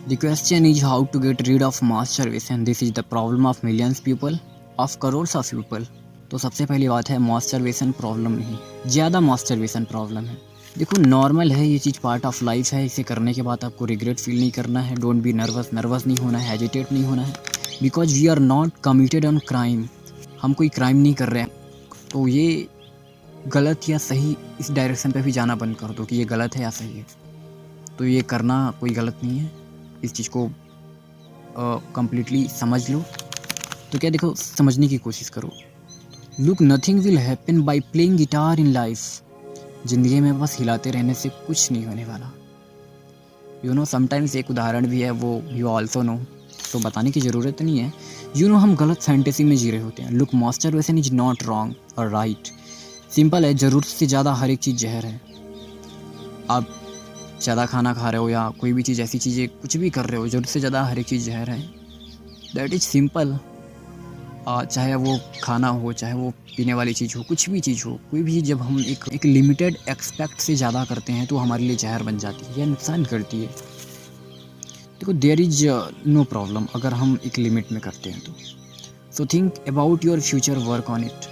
The question is how to get rid of masturbation. This is the problem of millions people, of crores of people. तो सबसे पहली बात है masturbation problem नहीं, ज़्यादा masturbation problem है। देखो नॉर्मल है, ये चीज़ पार्ट ऑफ लाइफ है। इसे करने के बाद आपको रिग्रेट फील नहीं करना है। डोंट बी नर्वस नहीं होना है, हेजिटेट नहीं होना है, because we are not committed on crime. हम कोई क्राइम नहीं कर रहे हैं। तो ये गलत या सही इस डायरेक्शन पे भी जाना बंद कर दो कि ये गलत है या सही है। तो ये करना कोई गलत नहीं है। इस चीज़ को कम्प्लीटली समझ लो। तो क्या देखो, समझने की कोशिश करो। Look, nothing will happen by playing guitar in life. ज़िंदगी में बस हिलाते रहने से कुछ नहीं होने वाला। यू नो समटाइम्स एक उदाहरण भी है, वो यू ऑल्सो नो, तो बताने की ज़रूरत नहीं है। यू नो हम गलत फैंटेसी में जी रहे होते हैं। Look, masturbation is not wrong और राइट। सिंपल है, ज़रूरत से ज़्यादा हर एक चीज़ जहर है। आप ज़्यादा खाना खा रहे हो या कोई भी चीज़, ऐसी चीज़ें कुछ भी कर रहे हो, ज़रूरत से ज़्यादा हर एक चीज़ जहर है। That is simple. चाहे वो खाना हो, चाहे वो पीने वाली चीज़ हो, कुछ भी चीज़ हो, कोई भी जब हम एक लिमिटेड एक्सपेक्ट से ज़्यादा करते हैं तो हमारे लिए जहर बन जाती है या नुकसान करती है। देखो देयर इज़ नो प्रॉब्लम अगर हम एक लिमिट में करते हैं तो। So think about your future, work on it.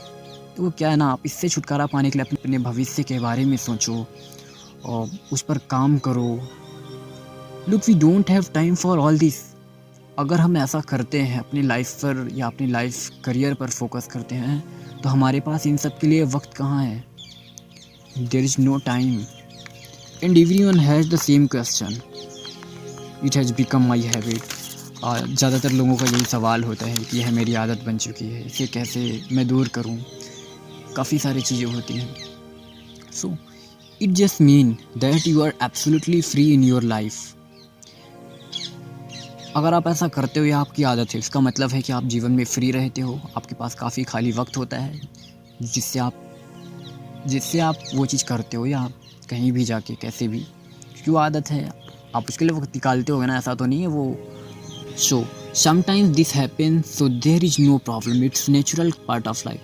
तो क्या है ना, आप इससे छुटकारा पाने के लिए अपने भविष्य के बारे में सोचो और उस पर काम करो। Look, we don't have time for all this. अगर हम ऐसा करते हैं, अपनी लाइफ पर या अपनी लाइफ करियर पर फोकस करते हैं, तो हमारे पास इन सब के लिए वक्त कहाँ है। There is no time and everyone has the same question, it has become my habit. ज़्यादातर लोगों का यही सवाल होता है कि यह मेरी आदत बन चुकी है, इसे कैसे मैं दूर करूं। काफ़ी सारी चीज़ें होती हैं। So it just mean that you are absolutely free in your life. अगर आप ऐसा करते हो या आपकी आदत है, इसका मतलब है कि आप जीवन में फ्री रहते हो। आपके पास काफ़ी खाली वक्त होता है जिससे आप वो चीज़ करते हो, या कहीं भी जाके कैसे भी, क्योंकि वो आदत है, आप उसके लिए वक्त निकालते हो ना, ऐसा तो नहीं है वो। So sometimes this happen, so there is no problem, it's natural part of life.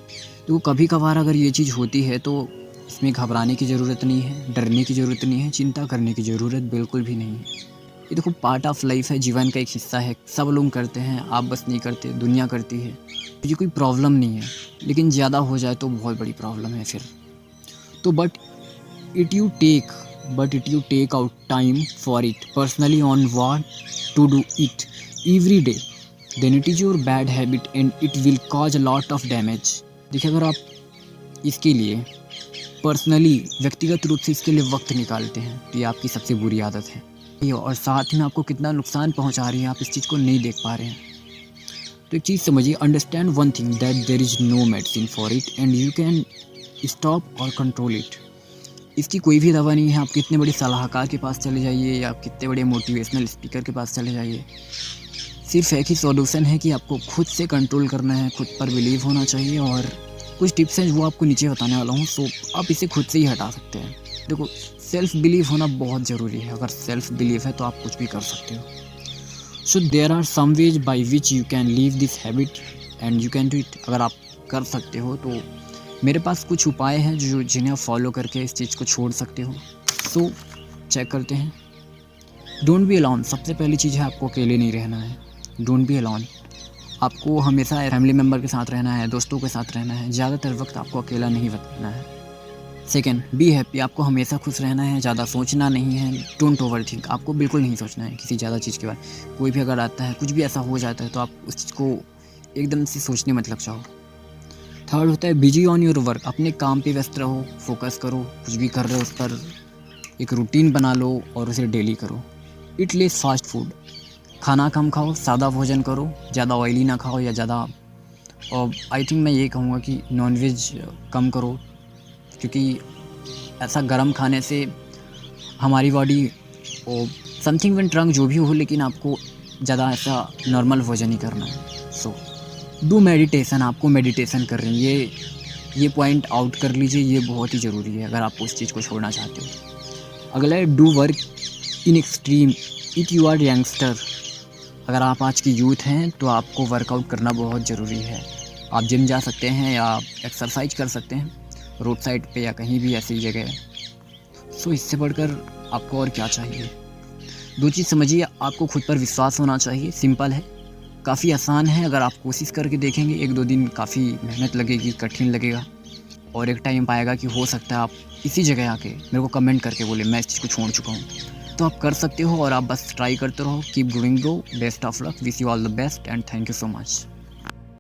तो कभी कभार अगर ये चीज़ होती है तो इसमें घबराने की ज़रूरत नहीं है, डरने की ज़रूरत नहीं है, चिंता करने की ज़रूरत बिल्कुल भी नहीं है। ये देखो पार्ट ऑफ लाइफ है, जीवन का एक हिस्सा है। सब लोग करते हैं, आप बस नहीं करते, दुनिया करती है। ये कोई प्रॉब्लम नहीं है, लेकिन ज़्यादा हो जाए तो बहुत बड़ी प्रॉब्लम है फिर तो। But it you take out time for it personally on what to do it every day, then it is your bad habit and it will cause a lot of damage. देखिए अगर आप इसके लिए personally, व्यक्तिगत रूप से इसके लिए वक्त निकालते हैं तो ये आपकी सबसे बुरी आदत है, और साथ में आपको कितना नुकसान पहुंचा रही है, आप इस चीज़ को नहीं देख पा रहे हैं। तो एक चीज़ समझिए, understand one thing, that there is no medicine for it and you can stop और कंट्रोल इट। इसकी कोई भी दवा नहीं है। आप कितने बड़े सलाहकार के पास चले जाइए या कितने बड़े मोटिवेशनल स्पीकर के पास चले जाइए, सिर्फ एक ही सॉल्यूशन है कि आपको खुद से कंट्रोल करना है, खुद पर बिलीव होना चाहिए। और कुछ टिप्स हैं वो आपको नीचे बताने वाला हूँ, सो आप इसे खुद से ही हटा सकते हैं। देखो सेल्फ बिलीव होना बहुत ज़रूरी है। अगर सेल्फ बिलीव है तो आप कुछ भी कर सकते हो। So there are some ways by which you can leave this habit and you can do it. अगर आप कर सकते हो तो मेरे पास कुछ उपाय हैं जिन्हें आप फॉलो करके इस चीज़ को छोड़ सकते हो। सो चेक करते हैं। Don't be alone. सबसे पहली चीज़ है, आपको अकेले नहीं रहना है। Don't be alone. आपको हमेशा फैमिली मेम्बर के साथ रहना है, दोस्तों के साथ रहना है। ज़्यादातर वक्त आपको अकेला नहीं बिताना है। Second, be happy. आपको हमेशा खुश रहना है, ज़्यादा सोचना नहीं है। Don't over think. आपको बिल्कुल नहीं सोचना है किसी ज़्यादा चीज़ के बारे में। कोई भी अगर आता है, कुछ भी ऐसा हो जाता है तो आप उस चीज़ को एकदम से सोचने मत लग जाओ। थर्ड होता है बिजी ऑन योर वर्क। अपने काम पे व्यस्त रहो, फोकस करो। कुछ भी कर रहे हो उस पर एक रूटीन बना लो और उसे डेली करो। It less fast food. खाना कम खाओ, सादा भोजन करो, ज़्यादा ऑयली ना खाओ या ज़्यादा, और आई थिंक मैं ये कहूँगा कि नॉनवेज कम करो, क्योंकि ऐसा गरम खाने से हमारी बॉडी और समथिंग वेंट रंग जो भी हो, लेकिन आपको ज़्यादा ऐसा नॉर्मल भोजन ही करना है। So do meditation. आपको मेडिटेशन कर रही है, ये पॉइंट आउट कर लीजिए, ये बहुत ही ज़रूरी है अगर आप उस चीज़ को छोड़ना चाहते हो। अगला है do work in extreme it you are youngster. अगर आप आज की यूथ हैं तो आपको वर्कआउट करना बहुत ज़रूरी है। आप जिम जा सकते हैं या एक्सरसाइज कर सकते हैं रोड साइड पे या कहीं भी ऐसी जगह। सो इससे बढ़कर आपको और क्या चाहिए। दो चीज़ समझिए, आपको खुद पर विश्वास होना चाहिए। सिंपल है, काफ़ी आसान है। अगर आप कोशिश करके देखेंगे, 1-2 दिन काफ़ी मेहनत लगेगी, कठिन लगेगा, और एक टाइम पाएगा कि हो सकता है आप इसी जगह आके मेरे को कमेंट करके बोले मैं इस चीज़ को छोड़ चुका हूँ। तो आप कर सकते हो, और आप बस ट्राई करते रहो। Keep doing bro. Best of luck, wish you all the best and thank you so much.